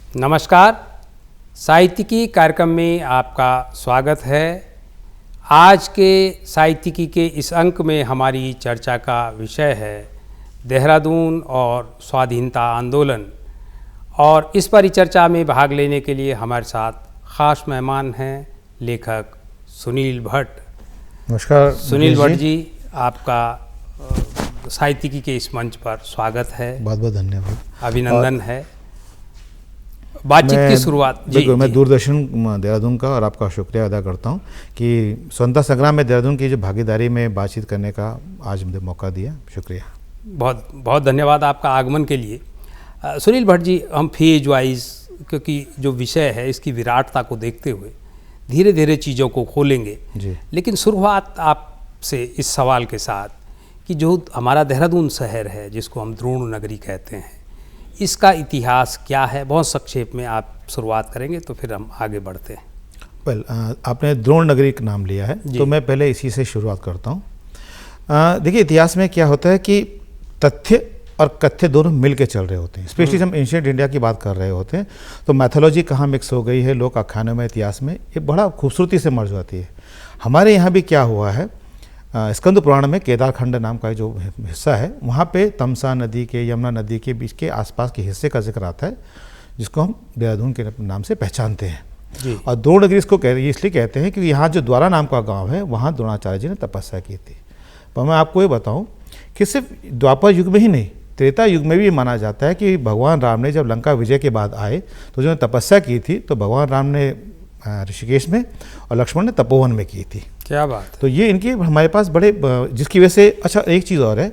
नमस्कार, साहित्यिकी कार्यक्रम में आपका स्वागत है। आज के साहित्यिकी के इस अंक में हमारी चर्चा का विषय है देहरादून और स्वाधीनता आंदोलन, और इस परिचर्चा में भाग लेने के लिए हमारे साथ ख़ास मेहमान हैं लेखक सुनील भट्ट। नमस्कार सुनील भट्ट जी, आपका साहित्यिकी के इस मंच पर स्वागत है। बहुत बहुत धन्यवाद, अभिनंदन है। बातचीत की शुरुआत मैं दूरदर्शन देहरादून का और आपका शुक्रिया अदा करता हूं कि स्वतंत्रता संग्राम में देहरादून की जो भागीदारी में बातचीत करने का आज मुझे मौका दिया। शुक्रिया, बहुत बहुत धन्यवाद आपका आगमन के लिए। सुनील भट्ट जी, हम फेज वाइज, क्योंकि जो विषय है इसकी विराटता को देखते हुए धीरे धीरे चीज़ों को खोलेंगे जी। लेकिन शुरुआत आपसे इस सवाल के साथ कि जो हमारा देहरादून शहर है, जिसको हम द्रोण नगरी कहते हैं, इसका इतिहास क्या है? बहुत संक्षेप में आप शुरुआत करेंगे तो फिर हम आगे बढ़ते हैं। आपने द्रोण नगरी का नाम लिया है तो मैं पहले इसी से शुरुआत करता हूँ। देखिए, इतिहास में क्या होता है कि तथ्य और कथ्य दोनों मिल के चल रहे होते हैं। स्पेशली हम एंशिएंट इंडिया की बात कर रहे होते हैं तो मैथोलॉजी कहाँ मिक्स हो गई है, लोक आख्यानों में, इतिहास में, ये बड़ा खूबसूरती से मर्ज होती है। हमारे यहाँ भी क्या हुआ है, स्कंद पुराण में केदारखंड नाम का जो हिस्सा है, वहाँ पे तमसा नदी के, यमुना नदी के बीच के आसपास के हिस्से का जिक्र आता है, जिसको हम देहरादून के नाम से पहचानते हैं जी। और द्रोण नगरी इसको इसलिए कहते हैं क्योंकि यहाँ जो द्वारा नाम का गांव है, वहाँ द्रोणाचार्य जी ने तपस्या की थी। पर मैं आपको ये बताऊँ कि सिर्फ द्वापर युग में ही नहीं, त्रेता युग में भी माना जाता है कि भगवान राम ने जब लंका विजय के बाद आए तो जो तपस्या की थी तो भगवान राम ने ऋषिकेश में और लक्ष्मण ने तपोवन में की थी। क्या बात। तो ये इनके हमारे पास बड़े, जिसकी वजह से, अच्छा एक चीज़ और है,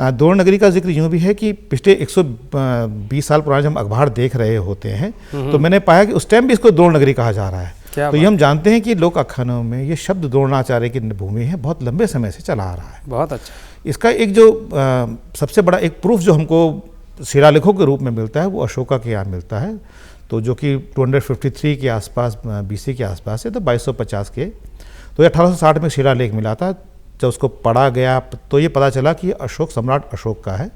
द्रोण नगरी का जिक्र यूँ भी है कि पिछले 120 साल पुराने जब अखबार देख रहे होते हैं तो मैंने पाया कि उस टाइम भी इसको द्रोण नगरी कहा जा रहा है। तो ये हम जानते हैं कि लोक आख्यानों में ये शब्द द्रोणाचार्य की भूमि है, बहुत लंबे समय से चला आ रहा है। बहुत अच्छा। इसका एक जो सबसे बड़ा एक प्रूफ जो हमको शिलालेखों के रूप में मिलता है वो अशोका के यहाँ मिलता है, तो जो कि 253 के आसपास, BC के आसपास है, तो 2250 के, तो 1860 में शिलालेख मिला था। जब उसको पढ़ा गया तो ये पता चला कि अशोक, सम्राट अशोक का है।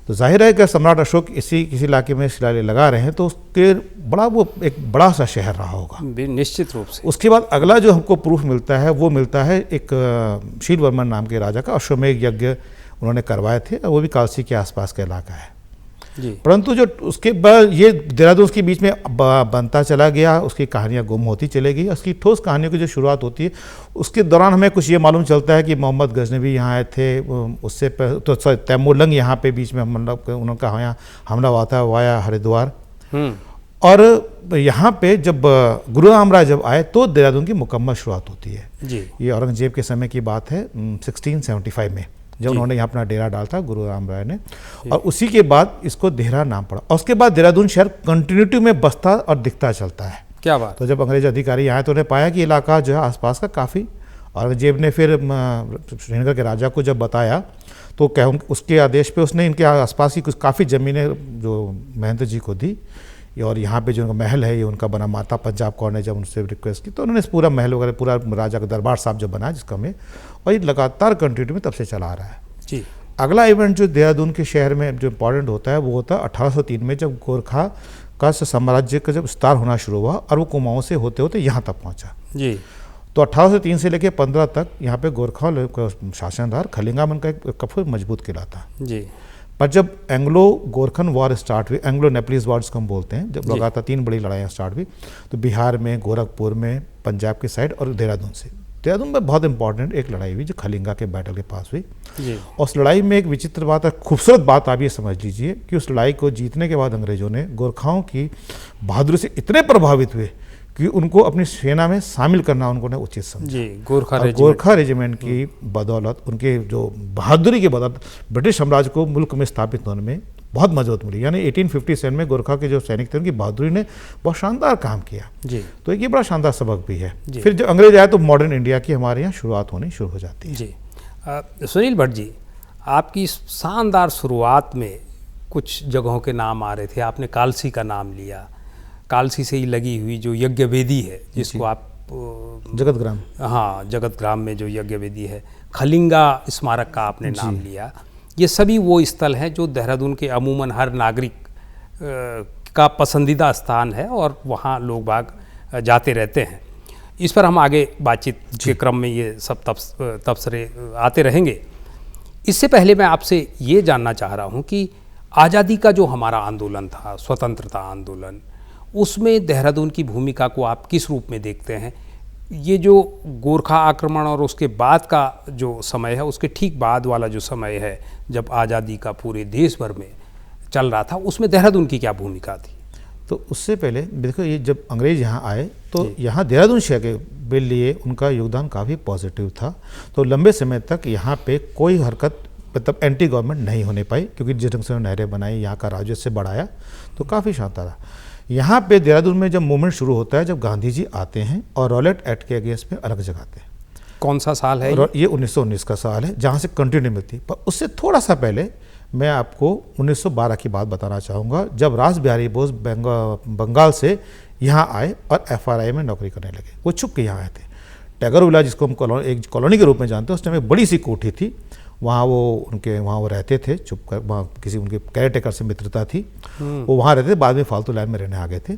तो जाहिर है कि सम्राट अशोक किसी इलाके में शिलालेख लगा रहे हैं तो उसके बड़ा, वो एक बड़ा सा शहर रहा होगा निश्चित रूप से। उसके बाद अगला जो हमको प्रूफ मिलता है वो मिलता है एक शीलवर्मन नाम के राजा का, अश्वमेध यज्ञ उन्होंने करवाए थे, वो भी कालसी के आसपास का इलाका है जी। परंतु जो उसके बाद ये देहरादून के बीच में बनता चला गया, उसकी कहानियाँ गुम होती चली गई। उसकी ठोस कहानियों की जो शुरुआत होती है उसके दौरान हमें कुछ ये मालूम चलता है कि मोहम्मद गजनवी यहाँ आए थे, उससे तो तैमूरलंग यहाँ पे बीच में उनका यहाँ हमला हुआ था वाया हरिद्वार। और यहाँ पे जब गुरु रामराय जब आए तो देहरादून की मुकम्मल शुरुआत होती है जी। ये औरंगजेब के समय की बात है, 1675 में जब उन्होंने यहाँ अपना डेरा डाला था गुरु रामराय ने, और उसी के बाद इसको देहरा नाम पड़ा। और उसके बाद देहरादून शहर कंटिन्यूटी में बसता और दिखता चलता है। क्या बात। तो जब अंग्रेज अधिकारी आए तो उन्हें पाया कि इलाका जो है आसपास का काफ़ी, औरंगजेब ने फिर श्रीनगर के राजा को जब बताया तो क्या उसके आदेश पे उसने इनके आसपास की कुछ काफ़ी ज़मीनें जो महंत जी को दी, और यहाँ पे जो उनका महल है ये उनका बना। माता पंजाब कौर ने जब उनसे रिक्वेस्ट की तो उन्होंने पूरा महल वगैरह, पूरा राजा का दरबार साहब जो बनाया जिसका में, और ये लगातार कंटिन्यू में तब से चला आ रहा है जी। अगला इवेंट जो देहरादून के शहर में जो इम्पॉर्टेंट होता है वो होता है 1803 में, जब गोरखा का साम्राज्य का जब विस्तार होना शुरू हुआ और वो कुमाऊँ से होते होते यहाँ तक पहुँचा जी। तो 1803 से लेकर 15 तक यहाँ पे गोरखा का शासनदार खलिंगा मन का एक काफी मजबूत किला था जी। पर जब एंग्लो गोरखन वॉर स्टार्ट हुई, एंग्लो नेपलीज वॉर जिसको हम बोलते हैं, जब लगातार 3 बड़ी लड़ाइयाँ स्टार्ट हुई, तो बिहार में, गोरखपुर में, पंजाब की साइड और देहरादून से, देहरादून में बहुत इंपॉर्टेंट एक लड़ाई हुई जो खलिंगा के बैटल के पास हुई जी। और उस लड़ाई में एक विचित्र बात है, खूबसूरत बात आप ये समझ लीजिए कि उस लड़ाई को जीतने के बाद अंग्रेजों ने गोरखाओं की बहादुरी से इतने प्रभावित हुए कि उनको अपनी सेना में शामिल करना उन्होंने उचित समझा। गोरखा रेजिमेंट की बदौलत, उनके जो बहादुरी के बदौलत ब्रिटिश साम्राज्य को मुल्क में स्थापित होने में बहुत मजबूत मिली। यानी 1857 में गोरखा के जो सैनिक थे उनकी बहादुरी ने बहुत शानदार काम किया जी। तो ये बड़ा शानदार सबक भी है। फिर जब अंग्रेज आए तो मॉडर्न इंडिया की हमारे यहाँ शुरुआत होनी शुरू हो जाती है जी। सुनील भट्ट जी, आपकी शानदार शुरुआत में कुछ जगहों के नाम आ रहे थे। आपने कालसी का नाम लिया, कालसी से ही लगी हुई जो यज्ञ वेदी है जिसको आप जगतग्राम, हाँ, जगतग्राम में जो यज्ञ वेदी है, खलिंगा स्मारक का आपने नाम लिया, ये सभी वो स्थल हैं जो देहरादून के अमूमन हर नागरिक का पसंदीदा स्थान है और वहाँ लोग बाग जाते रहते हैं। इस पर हम आगे बातचीत के क्रम में ये सब तबसरे आते रहेंगे। इससे पहले मैं आपसे ये जानना चाह रहा हूँ कि आज़ादी का जो हमारा आंदोलन था, स्वतंत्रता आंदोलन, उसमें देहरादून की भूमिका को आप किस रूप में देखते हैं? ये जो गोरखा आक्रमण और उसके बाद का जो समय है, उसके ठीक बाद वाला जो समय है जब आज़ादी का पूरे देश भर में चल रहा था, उसमें देहरादून की क्या भूमिका थी? तो उससे पहले देखो, ये जब अंग्रेज यहाँ आए तो यहाँ देहरादून शहर के लिए उनका योगदान काफ़ी पॉजिटिव था। तो लंबे समय तक यहाँ पे कोई हरकत मतलब एंटी गवर्नमेंट नहीं होने पाई, क्योंकि जिस ढंग से नहरें बनाई, यहाँ का राजस्व बढ़ाया, तो काफ़ी शानदार रहा। यहाँ पे देहरादून में जब मूवमेंट शुरू होता है, जब गांधी जी आते हैं और रॉलेट एक्ट के अगेंस्ट में अलग जगाते हैं। कौन सा साल है ये 1919 का साल है, जहाँ से कंटिन्यू मिलती। पर उससे थोड़ा सा पहले मैं आपको 1912 की बात बताना चाहूँगा, जब रास बिहारी बोस बंगाल से यहाँ आए और FRI में नौकरी करने लगे। वो छुप के यहाँ आए थे। टैगोर विला, जिसको हम एक कॉलोनी के रूप में जानते हैं, उस टाइम एक बड़ी सी कोठी थी, वहाँ वो रहते थे चुप कर। वहाँ किसी उनके केयर टेकर से मित्रता थी, वो वहाँ रहते थे। बाद में फालतू लाइन में रहने आ गए थे।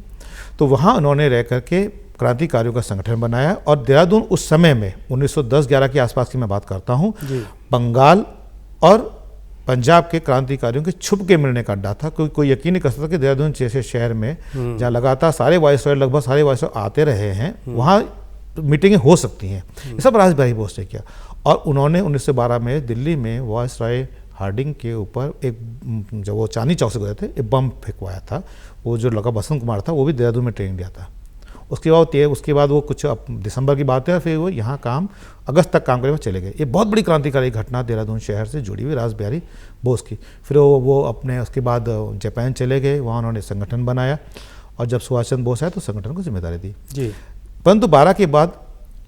तो वहाँ उन्होंने रह करके क्रांतिकारियों का संगठन बनाया। और देहरादून उस समय में 1910-11 के आसपास की मैं बात करता हूँ, बंगाल और पंजाब के क्रांतिकारियों के छुप के मिलने का अड्डा था। कोई यकीन नहीं कर सकता कि देहरादून जैसे शहर में जहाँ लगातार लगभग सारे वायसरॉय आते रहे हैं, वहाँ मीटिंगें हो सकती हैं। ये सब रास बिहारी बोस ने किया। और उन्होंने 1912 में दिल्ली में वायसरॉय हार्डिंग के ऊपर एक, जब वो चांदनी चौक से गए थे, एक बम फेंकवाया था। वो जो लगा बसंत कुमार था, वो भी देहरादून में ट्रेनिंग लिया था। उसके बाद वो कुछ दिसंबर की बात है, फिर वो यहाँ अगस्त तक काम करने में चले गए। ये बहुत बड़ी क्रांतिकारी घटना देहरादून शहर से जुड़ी हुई रास बिहारी बोस की। फिर वो अपने उसके बाद जापान चले गए, वहाँ उन्होंने संगठन बनाया। और जब सुभाष चंद्र बोस आए तो संगठन को जिम्मेदारी दी जी। परंतु 12 के बाद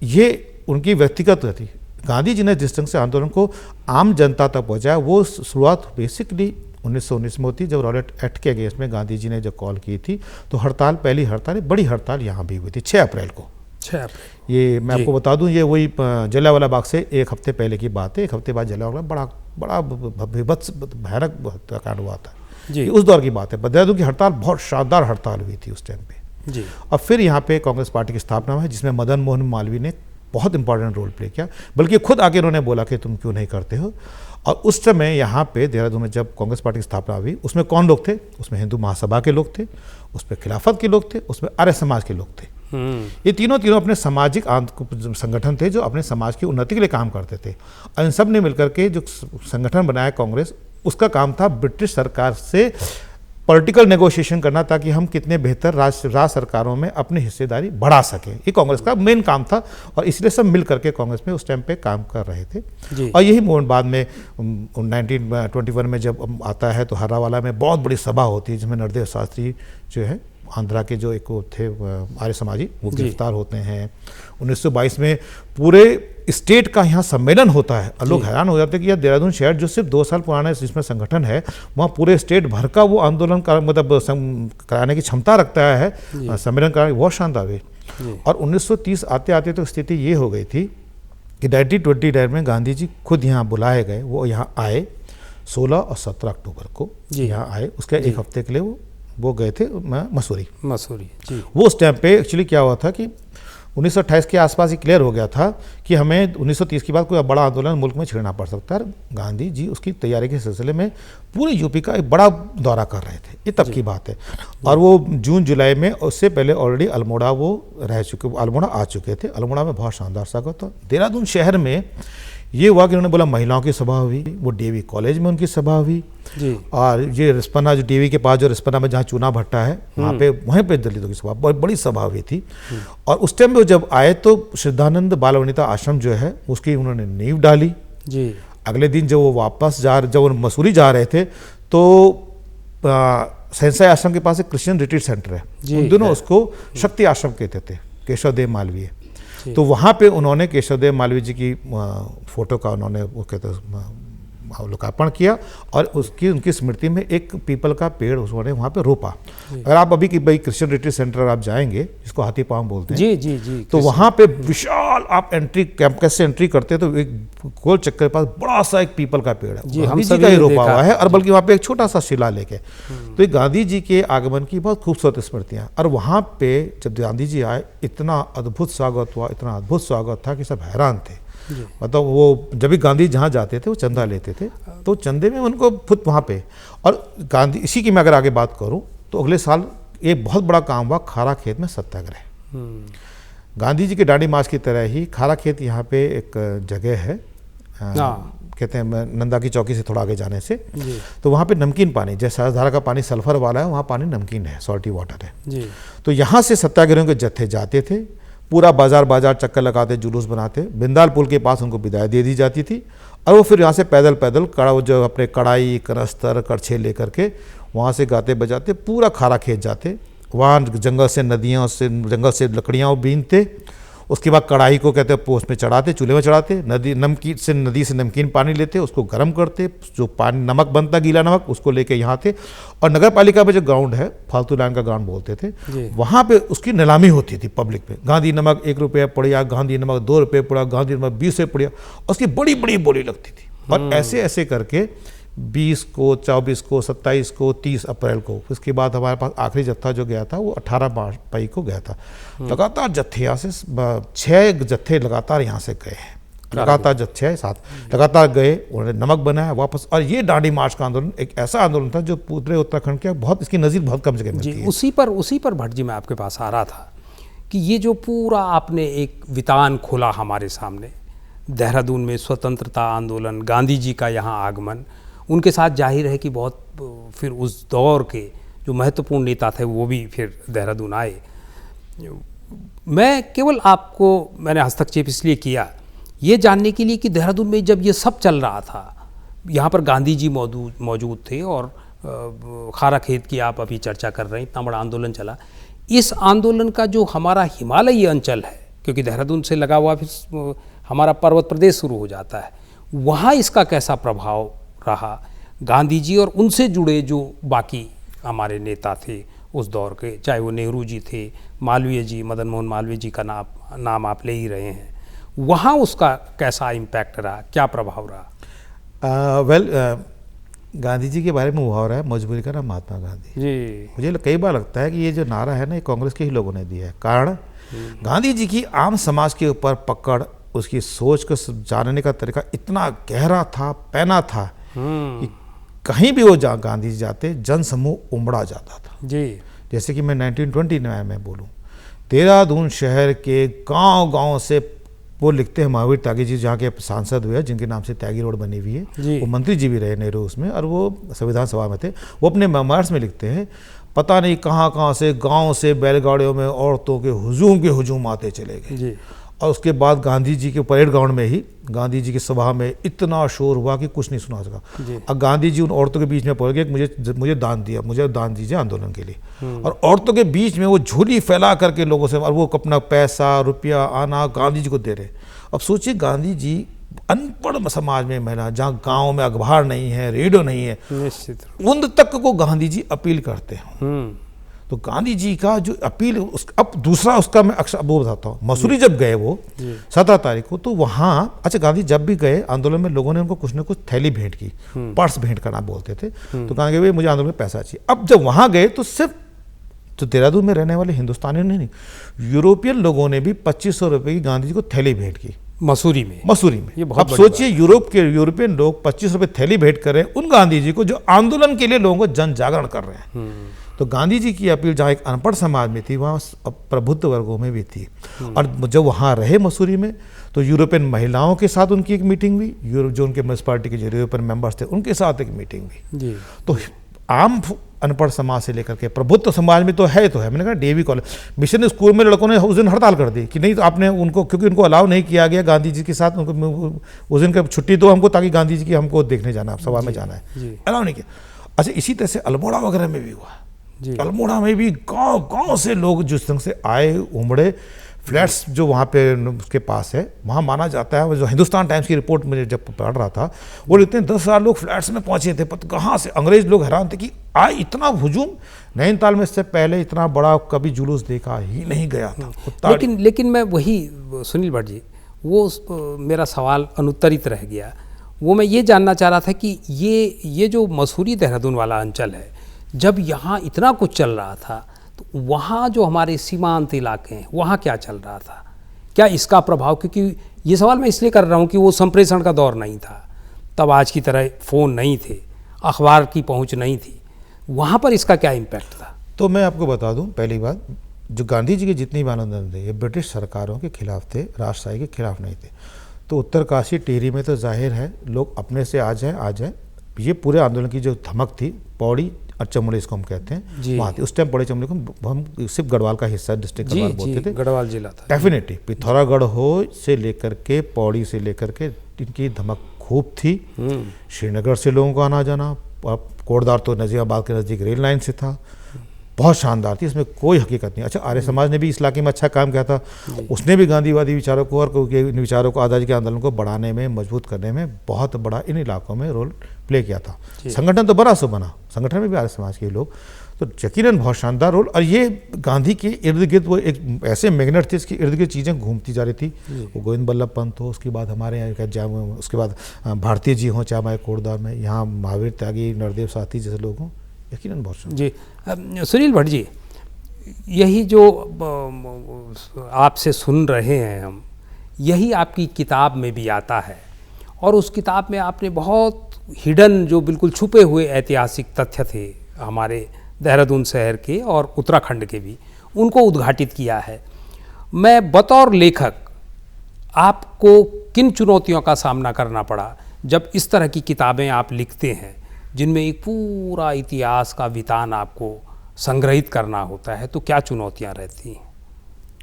ये उनकी व्यक्तिगत थी। गांधी जी ने जिस ढंग से आंदोलन को आम जनता तक पहुँचाया, वो शुरुआत बेसिकली 1919 में होती, जब रॉलेट एक्ट के अगेंस्ट में गांधी जी ने जब कॉल की थी। तो हड़ताल, पहली हड़ताल, बड़ी हड़ताल यहाँ भी हुई थी 6 अप्रैल को। 6 अप्रैल, ये मैं आपको बता दूं, ये वही जलियांवाला बाग से एक हफ्ते पहले की बात है। एक हफ्ते बाद जलियांवाला बड़ा विभत्स भयानक हत्याकांड हुआ था जी। उस दौर की बात है। देहरादून की हड़ताल बहुत शानदार हड़ताल हुई थी उस टाइम पे जी। और फिर यहाँ पे कांग्रेस पार्टी की स्थापना हुई, जिसमें मदन मोहन मालवीय ने बहुत इंपॉर्टेंट रोल प्ले किया। बल्कि खुद आके उन्होंने बोला कि तुम क्यों नहीं करते हो। और उस समय यहाँ पे देहरादून में जब कांग्रेस पार्टी की स्थापना हुई, उसमें कौन लोग थे? उसमें हिंदू महासभा के लोग थे, उसमें खिलाफत के लोग थे, उसमें आर्य समाज के लोग थे। ये तीनों अपने सामाजिक संगठन थे जो अपने समाज की उन्नति के लिए काम करते थे। और इन सब ने मिलकर के जो संगठन बनाया कांग्रेस, उसका काम था ब्रिटिश सरकार से पॉलिटिकल नेगोशिएशन करना, ताकि हम कितने बेहतर राज सरकारों में अपनी हिस्सेदारी बढ़ा सकें। ये कांग्रेस का मेन काम था। और इसलिए सब मिल करके कांग्रेस में उस टाइम पे काम कर रहे थे। और यही मूवमेंट बाद में 1921 में जब आता है, तो हर्रावाला में बहुत बड़ी सभा होती है, जिसमें नरदेव शास्त्री जो है आंध्रा के जो एक थे आर्य समाजी, वो गिरफ्तार होते हैं। 1922 में पूरे स्टेट का यहाँ सम्मेलन होता है। और लोग हैरान हो जाते हैं कि यह देहरादून शहर जो सिर्फ 2 साल पुराना जिसमें संगठन है, वहाँ पूरे स्टेट भर का वो आंदोलन का मतलब कराने की क्षमता रखता है। सम्मेलन कराने बहुत शानदार हुई। और 1930 आते आते तो स्थिति ये हो गई थी कि 1929 में गांधी जी खुद यहाँ बुलाए गए। वो यहाँ आए 16 और 17 अक्टूबर को यहाँ आए। उसके एक हफ्ते के लिए वो गए थे मसूरी जी। वो उस टाइम पे एक्चुअली क्या हुआ था कि 1928 के आसपास ही क्लियर हो गया था कि हमें 1930 के बाद कोई बड़ा आंदोलन मुल्क में छेड़ना पड़ सकता है। गांधी जी उसकी तैयारी के सिलसिले में पूरे यूपी का एक बड़ा दौरा कर रहे थे। ये तब की बात है। और वो जून जुलाई में, उससे पहले ऑलरेडी अल्मोड़ा वो रह चुके, अल्मोड़ा आ चुके थे। अल्मोड़ा में बहुत शानदार स्वागत था। देहरादून शहर में ये हुआ कि उन्होंने बोला महिलाओं की सभा हुई, वो डीवी कॉलेज में उनकी सभा हुई जी। और ये रिस्पना जो डीवी के पास जो रिस्पना में जहाँ चूना भट्टा है, वहीं पे दलितों की सभा, बहुत बड़ी सभा हुई थी। और उस टाइम में जब आए तो श्रद्धानंद बाल वनिता आश्रम जो है उसकी उन्होंने नींव डाली जी। अगले दिन जब वो वापस जब वो मसूरी जा रहे थे, तो सहनसाई आश्रम के पास एक क्रिश्चियन रिट्रीट सेंटर है, उन दोनों उसको शक्ति आश्रम कहते थे, केशव देव मालवीय। तो वहाँ पे उन्होंने केशव देव मालवीय जी की फोटो का उन्होंने वो कहते लोकार्पण किया और उनकी स्मृति में एक पीपल का पेड़ उन्होंने वहाँ पे रोपा। अगर आप अभी की भाई क्रिश्चियन रिट्रीट सेंटर आप जाएंगे, जिसको हाथी पांव बोलते हैं, जी जी जी, तो वहाँ पे विशाल आप कैंपस से एंट्री करते हैं तो एक गोल चक्कर के पास बड़ा सा एक पीपल का पेड़ है, गांधी जी का ही रोपा हुआ है, और बल्कि वहाँ पे एक छोटा सा शिलालेख है। तो ये गांधी जी के आगमन की बहुत खूबसूरत स्मृतियाँ। और वहाँ पे जब गांधी जी आए, इतना अद्भुत स्वागत हुआ, इतना अद्भुत स्वागत था कि सब हैरान थे। मतलब वो जब भी गांधी जहाँ जाते थे वो चंदा लेते थे, तो चंदे में उनको खुद वहाँ पे। और गांधी, इसी की मैं अगर आगे बात करूँ तो अगले साल एक बहुत बड़ा काम हुआ, खारा खेत में सत्याग्रह। गांधी जी के दांडी मार्च की तरह ही खारा खेत यहाँ पे एक जगह है, कहते हैं नंदा की चौकी से थोड़ा आगे जाने से, तो वहाँ पे नमकीन पानी, जैसे धारा का पानी सल्फर वाला है, वहाँ पानी नमकीन है, सॉल्टी वाटर है। तो यहाँ से सत्याग्रहियों के जत्थे जाते थे, पूरा बाजार चक्कर लगाते, जुलूस बनाते, बिंदाल पुल के पास उनको विदाई दे दी जाती थी, और वो फिर यहाँ से पैदल जो अपने कड़ाई, कनस्तर, करछे लेकर के वहाँ से गाते बजाते पूरा खारा खेत जाते। वहाँ जंगल से लकड़ियाँ बीनते, उसके बाद कढ़ाई को कहते हैं पोस्ट में चढ़ाते, चूल्हे में चढ़ाते, नदी से नमकीन पानी लेते, उसको गर्म करते, जो पानी नमक बनता, गीला नमक, उसको लेके यहाँ थे। और नगर पालिका में जो ग्राउंड है, फालतू लाइन का ग्राउंड बोलते थे, वहाँ पे उसकी नीलामी होती थी पब्लिक में। गांधी नमक 1 रुपया पड़िया, गांधी नमक 2 रुपये पड़ा, गांधी नमक 20 रुपये पड़िया, उसकी बड़ी बड़ी बोली लगती थी। और ऐसे ऐसे करके 20 को, 24 को, 27 को, 30 अप्रैल को, उसके बाद हमारे पास आखिरी जत्था जो गया था वो 18 मई को गया था। लगातार जत्थे यहाँ से 6 जत्थे लगातार यहाँ से गए हैं, लगातार जत्थे 7 लगातार गए, उन्होंने नमक बनाया वापस। और ये दांडी मार्च का आंदोलन एक ऐसा आंदोलन था जो पूरे उत्तराखंड के बहुत, इसकी नज़ीर बहुत कम जगह मिलती है। उसी पर भट्ट जी मैं आपके पास आ रहा था कि ये जो पूरा आपने एक वितान खोला हमारे सामने, देहरादून में स्वतंत्रता आंदोलन, गांधी जी का यहाँ आगमन, उनके साथ जाहिर है कि बहुत फिर उस दौर के जो महत्वपूर्ण नेता थे वो भी फिर देहरादून आए। मैं केवल आपको मैंने हस्तक्षेप इसलिए किया ये जानने के लिए कि देहरादून में जब ये सब चल रहा था, यहाँ पर गांधी जी मौजूद थे, और खारा खेत की आप अभी चर्चा कर रहे हैं, इतना बड़ा आंदोलन चला। इस आंदोलन का जो हमारा हिमालयी अंचल है, क्योंकि देहरादून से लगा हुआ फिर हमारा पर्वत प्रदेश शुरू हो जाता है, वहाँ इसका कैसा प्रभाव रहा, गांधी जी और उनसे जुड़े जो बाकी हमारे नेता थे उस दौर के, चाहे वो नेहरू जी थे, मालवीय जी, मदन मोहन मालवीय जी का नाम आप ले ही रहे हैं, वहाँ उसका कैसा इम्पैक्ट रहा, क्या प्रभाव रहा? गांधी जी के बारे में मुहावरा है, मजबूरी का नाम महात्मा गांधी जी। मुझे कई बार लगता है कि ये जो नारा है ना, ये कांग्रेस के ही लोगों ने दिया है। कारण गांधी जी की आम समाज के ऊपर पकड़, उसकी सोच को जानने का तरीका इतना गहरा था, पैना था कि कहीं भी वो गांधी जी जाते, जन समूह उमड़ा जाता था जी। जैसे कि मैं 1929 में बोलूँ, देहरादून शहर के गांव से वो लिखते हैं, महावीर त्यागी जी जहाँ के सांसद हुए, जिनके नाम से त्यागी रोड बनी हुई है, वो मंत्री जी भी रहे नेहरू उसमें, और वो संविधान सभा में थे। वो अपने मेमोइर्स में लिखते हैं, पता नहीं कहाँ से गांव से बैलगाड़ियों में औरतों के हुजूम आते चले गए। और उसके बाद गांधी जी के परेड ग्राउंड में ही गांधी जी की सभा में इतना शोर हुआ कि कुछ नहीं सुना सका। अब गांधी जी उन औरतों के बीच में पड़ गए, मुझे दान दीजिए आंदोलन के लिए। और औरतों के बीच में वो झोली फैला करके लोगों से, और वो अपना पैसा रुपया आना गांधी जी को दे रहे। अब सोचिए, गांधी जी अनपढ़ समाज में महिला, जहाँ गांव में अखबार नहीं है, रेडियो नहीं है, उन तक को गांधी जी अपील करते हैं। तो गांधी जी का जो अपील, अब दूसरा उसका मैं अक्सर वो बताता हूँ, मसूरी जब गए वो 17 तारीख को, तो वहाँ अच्छा गांधी जब भी गए आंदोलन में, लोगों ने उनको कुछ ना कुछ थैली भेंट की, पर्स भेंट करना बोलते थे। तो कहा भाई मुझे आंदोलन में पैसा चाहिए। अब जब वहाँ गए तो सिर्फ तो देहरादून में रहने वाले हिंदुस्तानियों ने नहीं, यूरोपियन लोगों ने भी 2500 रुपये की गांधी जी को थैली भेंट की मसूरी में। अब सोचिए, यूरोपियन लोग 25 रुपये थैली भेंट कर रहे हैं उन गांधी जी को, जो आंदोलन के लिए लोगों को जन जागरण कर रहे हैं। तो गांधी जी की अपील जहाँ एक अनपढ़ समाज में थी, वहाँ प्रबुद्ध वर्गों में भी थी। और जब वहाँ रहे मसूरी में, तो यूरोपियन महिलाओं के साथ उनकी एक मीटिंग हुई, जो उनके म्यूनिसिपैलिटी के जो यूरोपियन मेंबर्स थे उनके साथ एक मीटिंग हुई। तो आम अनपढ़ समाज से लेकर के प्रबुद्ध समाज में तो है मैंने कहा डीएवी कॉलेज मिशन स्कूल में लड़कों ने उस दिन हड़ताल कर दी कि नहीं, तो आपने उनको, क्योंकि उनको अलाउ नहीं किया गया गांधी जी के साथ, उनको उस दिन का छुट्टी दो हमको, ताकि गांधी जी की हमको देखने जाना है, सभा में जाना है, अलाउ नहीं किया। अच्छा, इसी तरह से अल्मोड़ा वगैरह में भी हुआ। अल्मोड़ा में भी गांव से लोग जिस ढंग से आए, उमड़े, फ्लैट्स जो वहाँ पे उसके पास है, वहाँ माना जाता है, जो हिंदुस्तान टाइम्स की रिपोर्ट मुझे जब पढ़ रहा था, वो लिखते हैं 10,000 लोग फ्लैट्स में पहुँचे थे। पर कहाँ से? अंग्रेज लोग हैरान थे कि इतना हुजूम नैनीताल में इससे पहले इतना बड़ा कभी जुलूस देखा ही नहीं गया था। लेकिन मैं वही सुनील भट्ट जी, वो मेरा सवाल अनुत्तरित रह गया। वो मैं ये जानना चाह रहा था कि ये जो मसूरी देहरादून वाला अंचल है, जब यहाँ इतना कुछ चल रहा था तो वहाँ जो हमारे सीमांत इलाके हैं वहाँ क्या चल रहा था? क्या इसका प्रभाव, क्योंकि ये सवाल मैं इसलिए कर रहा हूँ कि वो संप्रेषण का दौर नहीं था, तब आज की तरह फ़ोन नहीं थे, अखबार की पहुँच नहीं थी, वहाँ पर इसका क्या इम्पैक्ट था? तो मैं आपको बता दूँ, पहली बात, जो गांधी जी के जितने भी आंदोलन थे ये ब्रिटिश सरकारों के खिलाफ थे, राजशाही के खिलाफ नहीं थे। तो उत्तरकाशी टिहरी में तो जाहिर है लोग अपने से आ जाए। ये पूरे आंदोलन की जो धमक थी, पौड़ी और चमोली इसको हम कहते हैं, वहाँ थी उस टाइम। पौड़ी चमोली को हम सिर्फ गढ़वाल का हिस्सा, डिस्ट्रिक्ट गढ़वाल बोलते थे, गढ़वाल जिला था। डेफिनेटली पिथौरागढ़ हो से लेकर के पौड़ी से लेकर के इनकी धमक खूब थी। श्रीनगर से लोगों का आना जाना, कोटद्वार तो नजीबाबाद के नज़दीक रेल लाइन से था, बहुत शानदार थी, इसमें कोई हकीकत नहीं। अच्छा, आर्य समाज ने भी इस इलाके में अच्छा काम किया था, उसने भी गांधीवादी विचारों को और इन विचारों को, आज़ादी के आंदोलन को बढ़ाने में, मजबूत करने में बहुत बड़ा इन इलाकों में रोल प्ले किया था। संगठन तो बड़ा सो बना, संगठन में भी आर्य समाज के लोग, तो यकीनन बहुत शानदार रोल। और ये गांधी के इर्द गिर्द वो एक ऐसे मैग्नेट थे, इसके इर्द गिर्द चीज़ें घूमती जा रही थी। वो गोविंद बल्लभ पंत हो, उसके बाद हमारे यहाँ उसके बाद भारतीय जी हों, चाहे हमारे कोटद्वार में, यहाँ महावीर त्यागी, नरदेव शास्त्री जैसे लोग हों, यकीनन बहुत शानदार। जी सुनील भट्ट जी, यही जो आपसे सुन रहे हैं हम, यही आपकी किताब में भी आता है, और उस किताब में आपने बहुत हिडन, जो बिल्कुल छुपे हुए ऐतिहासिक तथ्य थे हमारे देहरादून शहर के और उत्तराखंड के भी, उनको उद्घाटित किया है। मैं बतौर लेखक आपको किन चुनौतियों का सामना करना पड़ा जब इस तरह की किताबें आप लिखते हैं, जिनमें एक पूरा इतिहास का वितान आपको संग्रहित करना होता है? तो क्या चुनौतियाँ रहती हैं?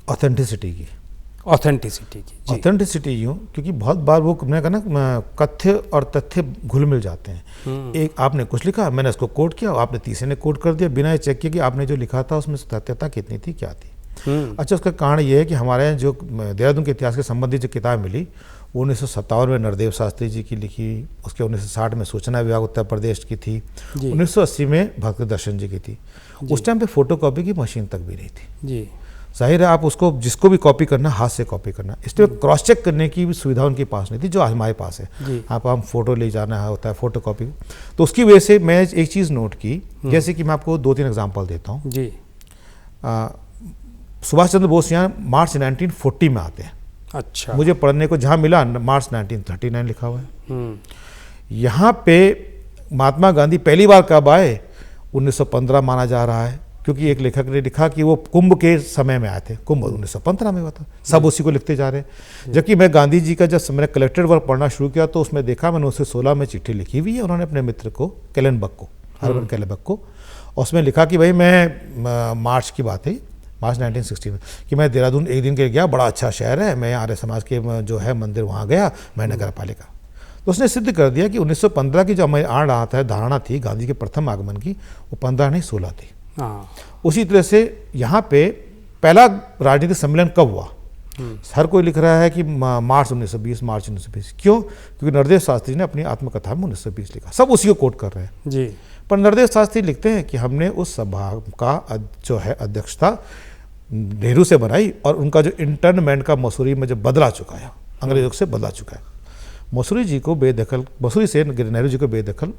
ऑथेंटिसिटी की यूँ, क्योंकि बहुत बार वो मैंने कहा ना, कथ्य और तथ्य घुल मिल जाते हैं। एक आपने कुछ लिखा, मैंने उसको कोट किया, आपने तीसरे ने कोट कर दिया, बिना ये चेक किए कि आपने जो लिखा था उसमें तथ्यता कितनी थी, क्या थी। अच्छा, उसका कारण ये है कि हमारे यहाँ जो देहरादून के इतिहास के संबंधित जो किताब मिली, वो 1957 में नरदेव शास्त्री जी की लिखी, उसके 1960 में सूचना विभाग उत्तर प्रदेश की थी, 1980 में भक्त दर्शन जी की थी। उस टाइम पे फोटोकॉपी की मशीन तक भी नहीं थी जी। जाहिर है आप उसको जिसको भी कॉपी करना, हाथ से कॉपी करना, इसलिए क्रॉस चेक करने की भी सुविधा उनके पास नहीं थी, जो हमारे पास है। आप हम फोटो ले जाना होता है, फोटो कॉपी। तो उसकी वजह से मैं एक चीज़ नोट की, जैसे कि मैं आपको 2-3 एग्जाम्पल देता हूँ जी। सुभाष चंद्र बोस यहाँ मार्च 1940 में आते हैं। अच्छा, मुझे पढ़ने को जहाँ मिला मार्च 1939 लिखा हुआ है। यहाँ पे महात्मा गांधी पहली बार कब आए? 1915 माना जा रहा है, क्योंकि एक लेखक ने लिखा कि वो कुंभ के समय में आए थे। कुंभ 1915 में हुआ था, सब उसी को लिखते जा रहे हैं। जबकि मैं गांधी जी का जब मैंने कलेक्टेड वर्क पढ़ना शुरू किया तो उसमें देखा, मैंने 1916 में चिट्ठी लिखी हुई है उन्होंने अपने मित्र को, केलेनबर्ग को, हर्बर्ट केलेनबर्ग को, और उसमें लिखा कि भाई मैं मार्च की बात है, मार्च 1960 में, कि मैं देहरादून एक दिन के लिए गया, बड़ा अच्छा शहर है, मैं आर्य समाज के जो है मंदिर वहाँ गया, मैं नगर पालिका। तो उसने सिद्ध कर दिया कि 1915 की जो हमारी आड़ आता है, धारणा थी गांधी के प्रथम आगमन की, वो 15 नहीं 16 थी। उसी तरह से यहाँ पे पहला राजनीतिक सम्मेलन कब हुआ? हर कोई लिख रहा है कि मार्च 1920, मार्च 1920। क्यों? क्योंकि नरदेव शास्त्री ने अपनी आत्मकथा में 1920 लिखा, सब उसी को कोट कर रहे हैं जी। पर नरदेव शास्त्री लिखते हैं कि हमने उस सभा का जो है अध्यक्षता नेहरू से बनाई, और उनका जो इंटर्नमेंट का मसूरी में जो बदला चुका है, अंग्रेजों से बदला चुका है, मसूरी जी को बेदखल, मसूरी से नेहरू जी को बेदखल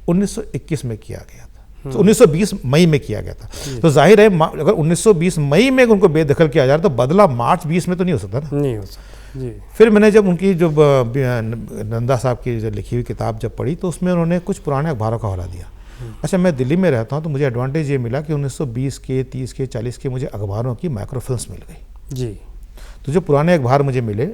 1921 में किया गया था। तो 1920 मई में किया गया था। तो जाहिर है अगर 1920 मई में उनको बेदखल किया जा रहा तो बदला मार्च 20 में तो नहीं हो सकता ना, नहीं हो सकता जी। फिर मैंने जब उनकी जो नंदा साहब की जो लिखी हुई किताब जब पढ़ी तो उसमें उन्होंने कुछ पुराने अखबारों का हवाला दिया। अच्छा, मैं दिल्ली में रहता हूँ तो मुझे एडवांटेज ये मिला कि 1920 के, 30 के, 40 के मुझे अखबारों की माइक्रोफिल्म्स मिल गई जी। तो जो पुराने अखबार मुझे मिले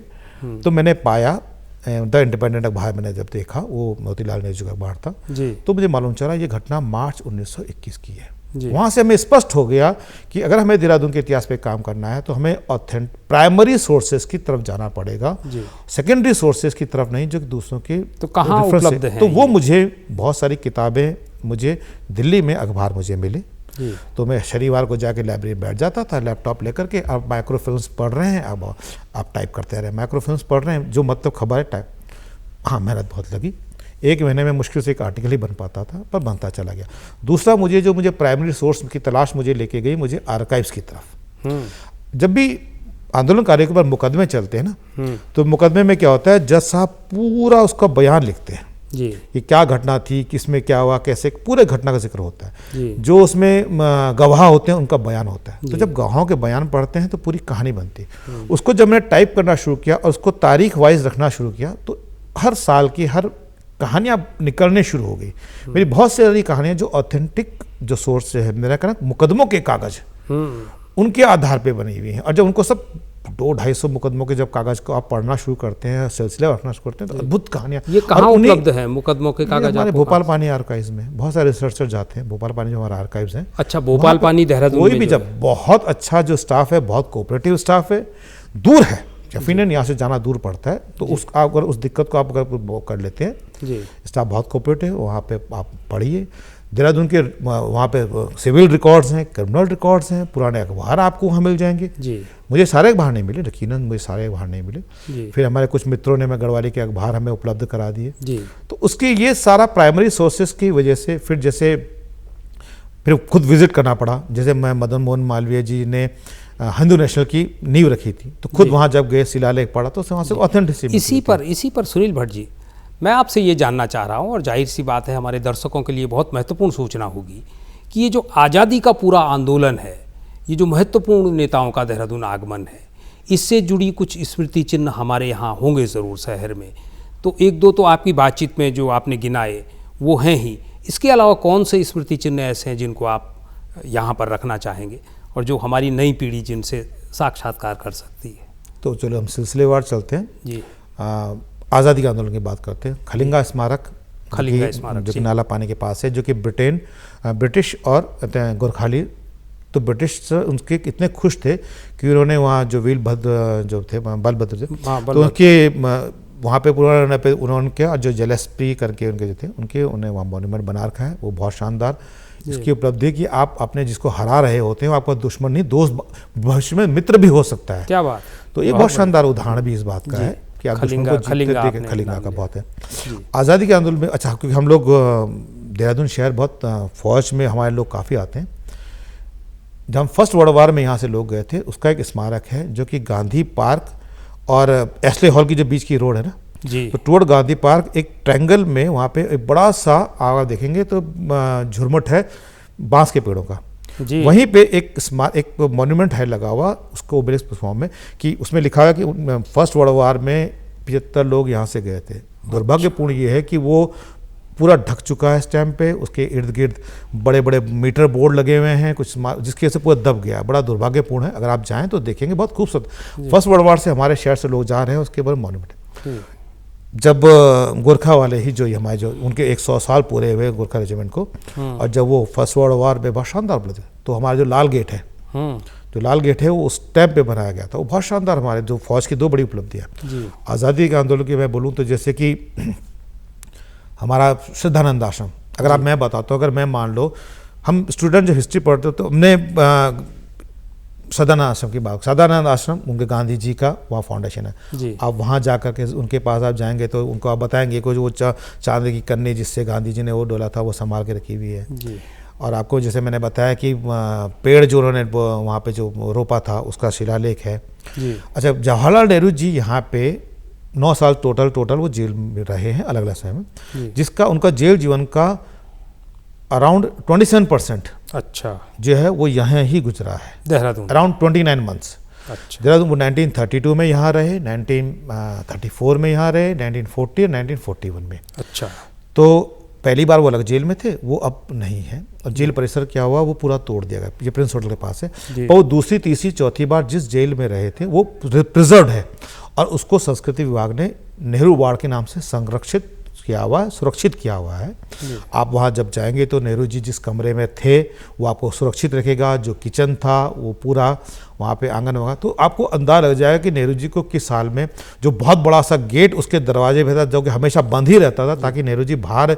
तो मैंने पाया, द इंडिपेंडेंट अखबार मैंने जब देखा, वो मोतीलाल नेहरू का अखबार था जी। तो मुझे मालूम चला ये घटना मार्च 1921 की है। वहाँ से हमें स्पष्ट हो गया कि अगर हमें देहरादून के इतिहास पे काम करना है तो हमें प्राइमरी सोर्सेज की तरफ जाना पड़ेगा, सेकेंडरी सोर्सेज की तरफ नहीं, जो दूसरों के तो कहाँ उपलब्ध है। तो वो मुझे बहुत सारी किताबें, मुझे दिल्ली में अखबार मुझे मिले, तो मैं शनिवार को जाके लाइब्रेरी बैठ जाता था, लैपटॉप लेकर के। अब माइक्रोफिल्म्स पढ़ रहे हैं, अब आप टाइप करते रहे, माइक्रोफिल्म्स पढ़ रहे हैं, जो मतलब खबर है टाइप। हाँ, मेहनत बहुत लगी, 1 महीने में मुश्किल से एक आर्टिकल ही बन पाता था, पर बनता चला गया। दूसरा, मुझे प्राइमरी सोर्स की तलाश मुझे लेके गई मुझे आर्काइव्स की तरफ। जब भी आंदोलनकारियों के ऊपर मुकदमे चलते हैं ना, तो मुकदमे में क्या होता है, जज साहब पूरा उसका बयान लिखते हैं जी, कि क्या घटना थी, किसमें क्या हुआ, कैसे, पूरे घटना का जिक्र होता है। जो उसमें गवाह होते हैं उनका बयान होता है। तो जब गवाहों के बयान पढ़ते हैं तो पूरी कहानी बनती है। उसको जब मैंने टाइप करना शुरू किया और उसको तारीख वाइज रखना शुरू किया, तो हर साल की हर कहानियाँ निकलने शुरू हो गई। मेरी बहुत सारी कहानियाँ जो ऑथेंटिक जो सोर्स है मेरा कहना, मुकदमों के कागज उनके आधार पे बनी हुई हैं। और जब उनको सब 200-250 मुकदमों के जब कागज को आप पढ़ना शुरू करते हैं, सिलसिला रखना शुरू करते हैं, तो अद्भुत कहानियाँ। ये कहाँ उपलब्ध है मुकदमों के कागज? हमारे भोपाल पानी आर्काइव्स में बहुत सारे रिसर्चर जाते हैं। भोपाल पानी जो हमारा आर्काइव्स है। अच्छा, भोपाल पानी देहरादून कोई भी जब बहुत अच्छा जो स्टाफ है, बहुत कोऑपरेटिव स्टाफ है, दूर है, यकीनन यहाँ से जाना दूर पड़ता है, तो अगर उस दिक्कत को आप अगर कर लेते हैं, स्टाफ बहुत कोऑपरेटिव, वहाँ पे आप पढ़िए। देहरादून के वहाँ पे सिविल रिकॉर्ड्स हैं, क्रिमिनल रिकॉर्ड्स हैं, पुराने अखबार आपको वहाँ मिल जाएंगे जी। मुझे सारे अखबार नहीं मिले, यकीनन मुझे सारे अखबार नहीं मिले जी। फिर हमारे कुछ मित्रों ने गढ़वाली के अखबार हमें उपलब्ध करा दिए जी। तो उसके ये सारा प्राइमरी सोर्सेस की वजह से फिर खुद विजिट करना पड़ा। जैसे मैं मदन मोहन मालवीय जी ने हिंदू नेशनल की नींव रखी थी, तो खुद वहाँ जब गए, शिलालेख पढ़ा, तो वहाँ से ऑथेंटिसिटी। इसी पर सुनील भट्ट जी, मैं आपसे ये जानना चाह रहा हूँ, और जाहिर सी बात है हमारे दर्शकों के लिए बहुत महत्वपूर्ण सूचना होगी कि ये जो आज़ादी का पूरा आंदोलन है, ये जो महत्वपूर्ण नेताओं का देहरादून आगमन है, इससे जुड़ी कुछ स्मृति चिन्ह हमारे यहाँ होंगे ज़रूर शहर में। तो 1-2 तो आपकी बातचीत में जो आपने गिनाए वो हैं ही, इसके अलावा कौन से स्मृति चिन्ह ऐसे हैं जिनको आप यहाँ पर रखना चाहेंगे और जो हमारी नई पीढ़ी जिनसे साक्षात्कार कर सकती है? तो चलो हम सिलसिलेवार चलते हैं जी। आज़ादी के आंदोलन की बात करते हैं। खलिंगा स्मारक जो कि नाला पानी के पास है, जो कि ब्रिटिश और गोरखाली, तो ब्रिटिश उनके इतने खुश थे कि उन्होंने वहाँ जो वीरभद्र जो थे, बलभद्र थे, तो उनके वहाँ पे उन्होंने जो जलेस्पी करके उनके जो थे उन्हें वहाँ मॉन्यूमेंट बना रखा है। वो बहुत शानदार इसकी उपलब्धि कि आप अपने जिसको हरा रहे होते हैं, आपका दुश्मन नहीं, दोस्त, भविष्य में मित्र भी हो सकता है। क्या बात। तो ये बहुत शानदार उदाहरण भी इस बात का है कि आप दुश्मन को जीतते देखें। खलिंगा का बहुत है आज़ादी के आंदोलन में। अच्छा, क्योंकि हम लोग देहरादून शहर बहुत फौज में हमारे लोग काफ़ी आते हैं। जब हम फर्स्ट वर्ल्ड वार में यहाँ से लोग गए थे, उसका एक स्मारक है जो कि गांधी पार्क और एस्ले हॉल की जो बीच की रोड है ना जी, तो टुवर्ड गांधी पार्क एक ट्रायंगल में वहाँ पे एक बड़ा सा आप देखेंगे तो झुरमुट है बांस के पेड़ों का जी। वहीं पे एक मॉन्यूमेंट है लगा हुआ, उसको ओबेलिस्क फॉर्म में, कि उसमें लिखा है कि फर्स्ट वर्ल्ड वार में 75 लोग यहाँ से गए थे। दुर्भाग्यपूर्ण ये है कि वो पूरा ढक चुका है इस टाइम पे, उसके इर्द गिर्द बड़े बड़े मीटर बोर्ड लगे हुए हैं कुछ, जिसकी वजह से पूरा दब गया। बड़ा दुर्भाग्यपूर्ण है। अगर आप जाएं तो देखेंगे बहुत खूबसूरत। फर्स्ट वर्ल्ड वार से हमारे शहर से लोग जा रहे हैं, उसके बाद मॉन्यूमेंट है। जब गोरखा वाले ही जो हमारे जो उनके 100 साल पूरे हुए गोरखा रेजिमेंट को, और जब वो फर्स्ट वर्ल्ड वार में बहुत शानदार उपलब्धि, तो हमारा जो लाल गेट है, जो लाल गेट है वो उस टाइम पे बनाया गया था। वो बहुत शानदार, हमारे जो फौज की 2 बड़ी उपलब्धियाँ। आज़ादी के आंदोलन की मैं बोलूँ तो जैसे कि हमारा श्रद्धानंद आश्रम, अगर आप मैं बताता हूँ, अगर मैं मान लो हम स्टूडेंट जो हिस्ट्री पढ़ते तो हमने सदानंद आश्रम की बात, सदानंद आश्रम उनके गांधी जी का वहाँ फाउंडेशन है। आप वहाँ जा कर के उनके पास आप जाएंगे तो उनको आप बताएंगे कि वो चांदी की कन्नी जिससे गांधी जी ने वो डोला था वो संभाल के रखी हुई है जी। और आपको जैसे मैंने बताया कि पेड़ जो उन्होंने वहाँ पे जो रोपा था उसका शिलालेख है जी। अच्छा, जवाहरलाल नेहरू जी यहाँ पे 9 साल टोटल वो जेल में रहे हैं अलग अलग समय में, जिसका उनका जेल जीवन का अराउंड 27% अच्छा जो है वो यहाँ ही गुजरा है देहरादून, अराउंड 29 मंथ्स। अच्छा, देहरादून वो 1932 में यहाँ रहे, 1934 में यहाँ रहे, 1940 और 1941 में। अच्छा, तो पहली बार वो अलग जेल में थे, वो अब नहीं है। और जेल परिसर क्या हुआ, वो पूरा तोड़ दिया गया, ये प्रिंस होटल के पास है। पर वो दूसरी, तीसरी, चौथी बार जिस जेल में रहे थे वो प्रिजर्व है, और उसको संस्कृति विभाग ने नेहरू वार्ड के नाम से संरक्षित किया हुआ है, सुरक्षित किया हुआ है। आप वहाँ जब जाएंगे तो नेहरू जी जिस कमरे में थे वो आपको सुरक्षित रखेगा। जो किचन था वो पूरा वहाँ पे आंगन होगा, तो आपको अंदाजा लग जाएगा कि नेहरू जी को किस साल में, जो बहुत बड़ा सा गेट उसके दरवाजे पे था जो कि हमेशा बंद ही रहता था ताकि नेहरू जी बाहर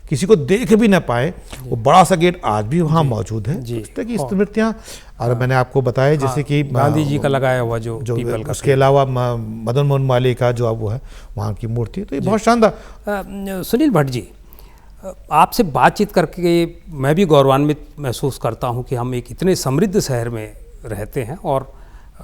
किसी को देख भी ना पाए, वो बड़ा सा गेट आज भी वहाँ मौजूद है। इस तरह की स्मृतियाँ, और मैंने आपको बताया जैसे कि गांधी जी का लगाया हुआ जो पीपल का, उसके अलावा मदन मोहन मालवीय का जो अब वो है वहाँ की मूर्ति, तो ये बहुत शानदार। सुनील भट्ट जी, आपसे बातचीत करके मैं भी गौरवान्वित महसूस करता हूँ कि हम एक इतने समृद्ध शहर में रहते हैं, और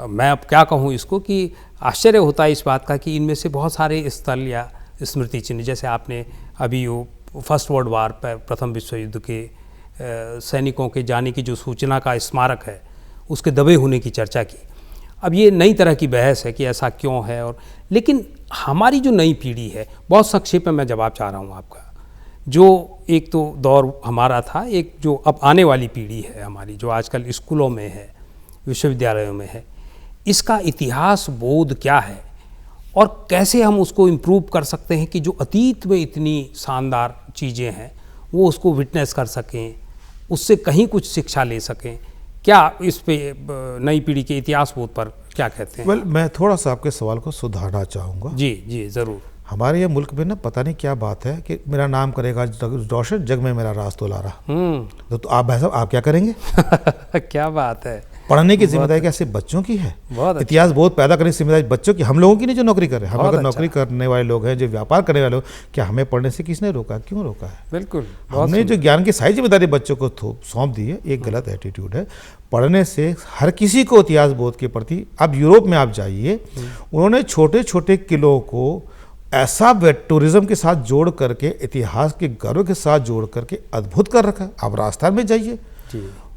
मैं अब क्या कहूँ इसको कि आश्चर्य होता है इस बात का कि इनमें से बहुत सारे स्थल या स्मृति चिन्ह, जैसे आपने अभी वो फर्स्ट वर्ल्ड वार पर, प्रथम विश्व युद्ध के सैनिकों के जाने की जो सूचना का स्मारक है उसके दबे होने की चर्चा की। अब ये नई तरह की बहस है कि ऐसा क्यों है, और लेकिन हमारी जो नई पीढ़ी है, बहुत संक्षेप में मैं जवाब चाह रहा हूँ आपका, जो एक तो दौर हमारा था, एक जो अब आने वाली पीढ़ी है हमारी, जो आजकल स्कूलों में है, विश्वविद्यालयों में है, इसका इतिहास बोध क्या है और कैसे हम उसको इम्प्रूव कर सकते हैं कि जो अतीत में इतनी शानदार चीज़ें हैं वो उसको विटनेस कर सकें, उससे कहीं कुछ शिक्षा ले सकें। क्या इस पे नई पीढ़ी के इतिहास बोध पर क्या कहते हैं? मैं थोड़ा सा आपके सवाल को सुधारना चाहूँगा। जी ज़रूर। हमारे ये मुल्क में ना पता नहीं क्या बात है कि मेरा नाम करेगा रोशन, जग में मेरा राज तो लारा। तो आप भाई साहब आप क्या करेंगे? क्या बात है। पढ़ने की जिम्मेदारी क्या सिर्फ बच्चों की है? इतिहास बहुत पैदा करने की जिम्मेदारी बच्चों की, हम लोगों की नहीं जो नौकरी कर रहे हैं। हम अगर नौकरी करने वाले लोग हैं, जो व्यापार करने वाले लोग, क्या हमें पढ़ने से किसने रोका, क्यों रोका है? बिल्कुल। हमने जो ज्ञान की सारी जिम्मेदारी बच्चों को सौंप दी है, एक गलत एटीट्यूड है। पढ़ने से हर किसी को इतिहास बोध के प्रति, अब यूरोप में आप जाइए, उन्होंने छोटे छोटे किलों को ऐसा टूरिज्म के साथ जोड़ करके, इतिहास के गर्व के साथ जोड़ करके अद्भुत कर रखा है। आप राजस्थान में जाइए,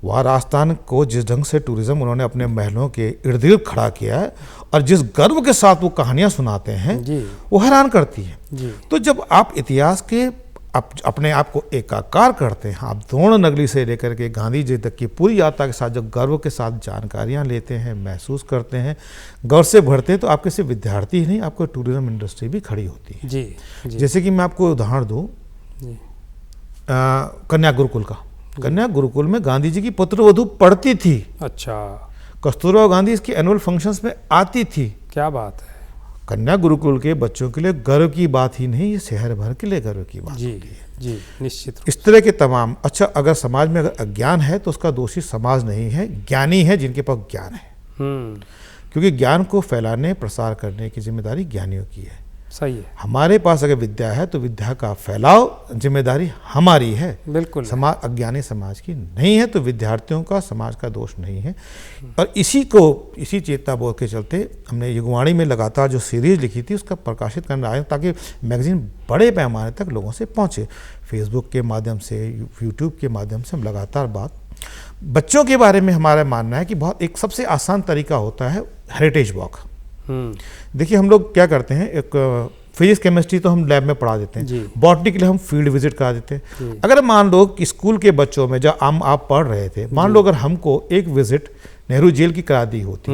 वहाँ राजस्थान को जिस ढंग से टूरिज्म उन्होंने अपने महलों के इर्द गिर्द खड़ा किया है, और जिस गर्व के साथ वो कहानियाँ सुनाते हैं, वो हैरान करती है। तो जब आप इतिहास के अपने आप को एकाकार करते हैं, आप द्रोण नगरी से लेकर के गांधी जी तक की पूरी यात्रा के साथ जब गर्व के साथ जानकारियाँ लेते हैं, महसूस करते हैं, गर्व से भरते हैं, तो आपके सिर्फ विद्यार्थी ही नहीं, आपको टूरिज्म इंडस्ट्री भी खड़ी होती है। जी। जैसे कि मैं आपको उदाहरण दूँ कन्या गुरुकुल का। कन्या गुरुकुल में गांधी जी की पुत्रवधू पढ़ती थी। अच्छा। कस्तूरबा गांधी इसकी एनुअल फंक्शंस में आती थी। क्या बात है। कन्या गुरुकुल के बच्चों के लिए गर्व की बात ही नहीं, ये शहर भर के लिए गर्व की बात होती है। जी निश्चित। इस तरह के तमाम, अच्छा अगर समाज में अगर अज्ञान है तो उसका दोषी समाज नहीं है, ज्ञानी है जिनके पास ज्ञान है। क्योंकि ज्ञान को फैलाने, प्रसार करने की जिम्मेदारी ज्ञानियों की है। सही है। हमारे पास अगर विद्या है तो विद्या का फैलाव जिम्मेदारी हमारी है। बिल्कुल। समाज, अज्ञानी समाज की नहीं है, तो विद्यार्थियों का, समाज का दोष नहीं है। और इसी चेतना बोध के चलते हमने युगवाणी में लगातार जो सीरीज लिखी थी उसका प्रकाशित करना है, ताकि मैगजीन बड़े पैमाने तक लोगों से पहुँचे। फेसबुक के माध्यम से, यूट्यूब के माध्यम से हम लगातार बात, बच्चों के बारे में हमारा मानना है कि बहुत एक सबसे आसान तरीका होता है हेरिटेज वॉक। देखिए हम लोग क्या करते हैं, एक फिजिक्स केमिस्ट्री तो हम लैब में पढ़ा देते हैं, बॉटनी के लिए हम फील्ड विजिट करा देते हैं। अगर मान लो कि स्कूल के बच्चों में जब आप पढ़ रहे थे, मान लो अगर हमको एक विजिट नेहरू जेल की करा दी होती,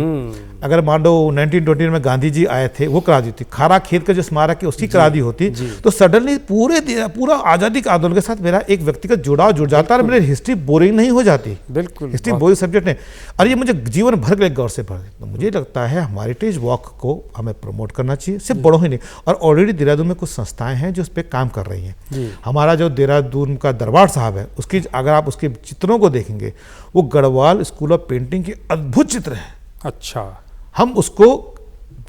अगर मान लो 1920 में गांधी जी आए थे वो करा दी थी, खारा खेत का जो स्मारक है उसकी करा दी होती, तो सडनली पूरा आज़ादी के आंदोलन के साथ मेरा एक व्यक्तिगत जुड़ाव जुड़ जाता और मेरी हिस्ट्री बोरिंग नहीं हो जाती। बिल्कुल। हिस्ट्री बोरिंग सब्जेक्ट नहीं, और ये मुझे जीवन भर के लिए गौर से पढ़। तो मुझे लगता है हमारे हेरिटेज वॉक को हमें प्रमोट करना चाहिए, सिर्फ बड़ों ही नहीं। और ऑलरेडी देहरादून में कुछ संस्थाएं हैं जो उस पर काम कर रही हैं। हमारा जो देहरादून का दरबार साहब है, उसकी अगर आप उसके चित्रों को देखेंगे, वो गढ़वाल स्कूल ऑफ पेंटिंग के अद्भुत चित्र हैं। अच्छा। हम उसको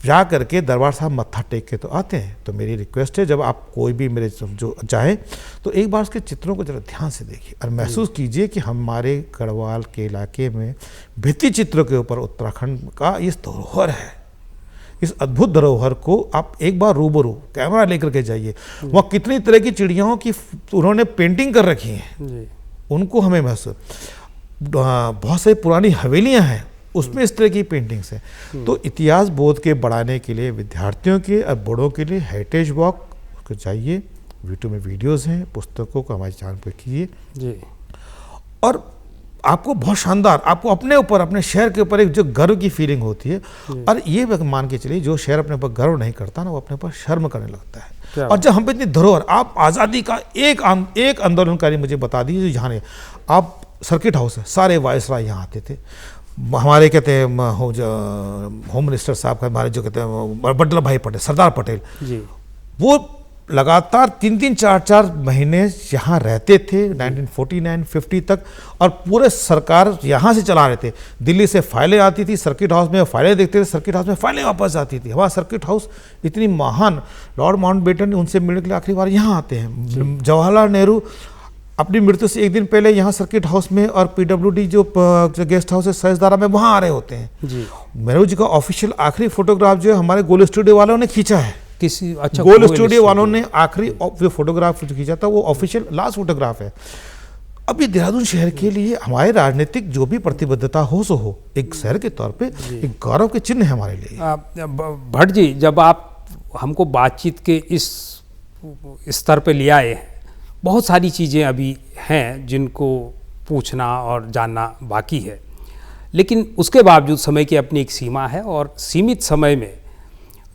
जा करके दरबार साहब मत्था टेक के तो आते हैं। तो मेरी रिक्वेस्ट है, जब आप कोई भी मेरे जो चाहे तो एक बार उसके चित्रों को जरा ध्यान से देखिए और महसूस कीजिए कि हमारे गढ़वाल के इलाके में भित्ति चित्रों के ऊपर उत्तराखंड का इस धरोहर है। इस अद्भुत धरोहर को आप एक बार रूबरू कैमरा लेकर के जाइए। वहाँ कितनी तरह की चिड़ियाओं की उन्होंने पेंटिंग कर रखी है, उनको हमें महसूस। बहुत सारी पुरानी हवेलियाँ हैं, उसमें इस तरह की पेंटिंग्स हैं। तो इतिहास बोध के बढ़ाने के लिए विद्यार्थियों के और बड़ों के लिए हेरिटेज वॉक को चाहिए। यूट्यूब में वीडियोस हैं, पुस्तकों को हमारे चैनल पर कीजिए। और आपको बहुत शानदार, आपको अपने ऊपर, अपने शहर के ऊपर एक जो गर्व की फीलिंग होती है। और ये मान के चलिए, जो शहर अपने ऊपर गर्व नहीं करता ना, वो अपने ऊपर शर्म करने लगता है। और जब हम पे इतनी धरोहर, आप आज़ादी का एक आंदोलनकारी मुझे बता दीजिए जहाँ ने, आप सर्किट हाउस है, सारे वायसराय यहाँ आते थे। हमारे कहते हैं होम मिनिस्टर साहब का, हमारे जो कहते हैं वल्लभ भाई पटेल, सरदार पटेल, वो लगातार 3-3, 4-4 महीने यहाँ रहते थे 1949-50 तक, और पूरे सरकार यहाँ से चला रहे थे। दिल्ली से फाइलें आती थी, सर्किट हाउस में फाइलें देखते थे, सर्किट हाउस में फाइलें वापस आती थी। हमारा सर्किट हाउस इतनी महान, लॉर्ड माउंटबेटन उनसे मिलने के लिए आखिरी बार यहाँ आते हैं। जवाहरलाल नेहरू अपनी मृत्यु से एक दिन पहले यहाँ सर्किट हाउस में, और पीडब्ल्यूडी जो गेस्ट हाउस है सैजदारा में, वहाँ आ रहे होते हैं। नेहरू जी का ऑफिशियल आखिरी फोटोग्राफ जो है हमारे गोल स्टूडियो वालों ने खींचा है। किसी अच्छा गोल स्टूडियो वालों ने आखिरी जो फोटोग्राफ जो खींचा था वो ऑफिशियल लास्ट फोटोग्राफ है। अब ये देहरादून शहर के लिए हमारे राजनीतिक जो भी प्रतिबद्धता हो सो हो, एक शहर के तौर पे एक गौरव के चिन्ह है हमारे लिए। भट्ट जी, जब आप हमको बातचीत के इस स्तर पे ले आए हैं, बहुत सारी चीज़ें अभी हैं जिनको पूछना और जानना बाकी है, लेकिन उसके बावजूद समय की अपनी एक सीमा है, और सीमित समय में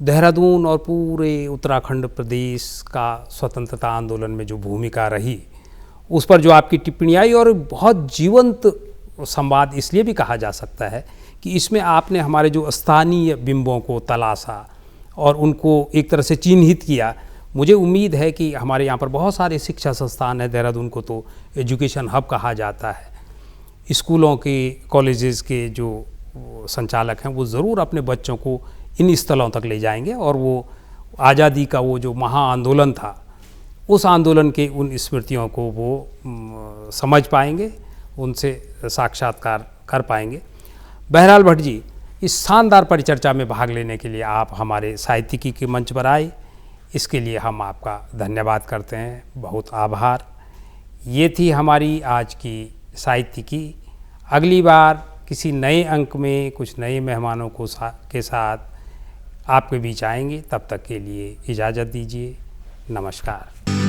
देहरादून और पूरे उत्तराखंड प्रदेश का स्वतंत्रता आंदोलन में जो भूमिका रही, उस पर जो आपकी टिप्पणी आई, और बहुत जीवंत संवाद इसलिए भी कहा जा सकता है कि इसमें आपने हमारे जो स्थानीय बिंबों को तलाशा और उनको एक तरह से चिन्हित किया। मुझे उम्मीद है कि हमारे यहाँ पर बहुत सारे शिक्षा संस्थान हैं, देहरादून को तो एजुकेशन हब कहा जाता है, स्कूलों के, कॉलेजेस के जो संचालक हैं वो ज़रूर अपने बच्चों को इन स्थलों तक ले जाएंगे, और वो आज़ादी का वो जो महा आंदोलन था, उस आंदोलन के उन स्मृतियों को वो समझ पाएंगे, उनसे साक्षात्कार कर पाएंगे। बहरहाल भट्ट जी, इस शानदार परिचर्चा में भाग लेने के लिए आप हमारे साहित्यिकी के मंच पर आए, इसके लिए हम आपका धन्यवाद करते हैं, बहुत आभार। ये थी हमारी आज की साहित्यिकी। अगली बार किसी नए अंक में कुछ नए मेहमानों को के साथ आपके बीच आएंगे। तब तक के लिए इजाज़त दीजिए। नमस्कार।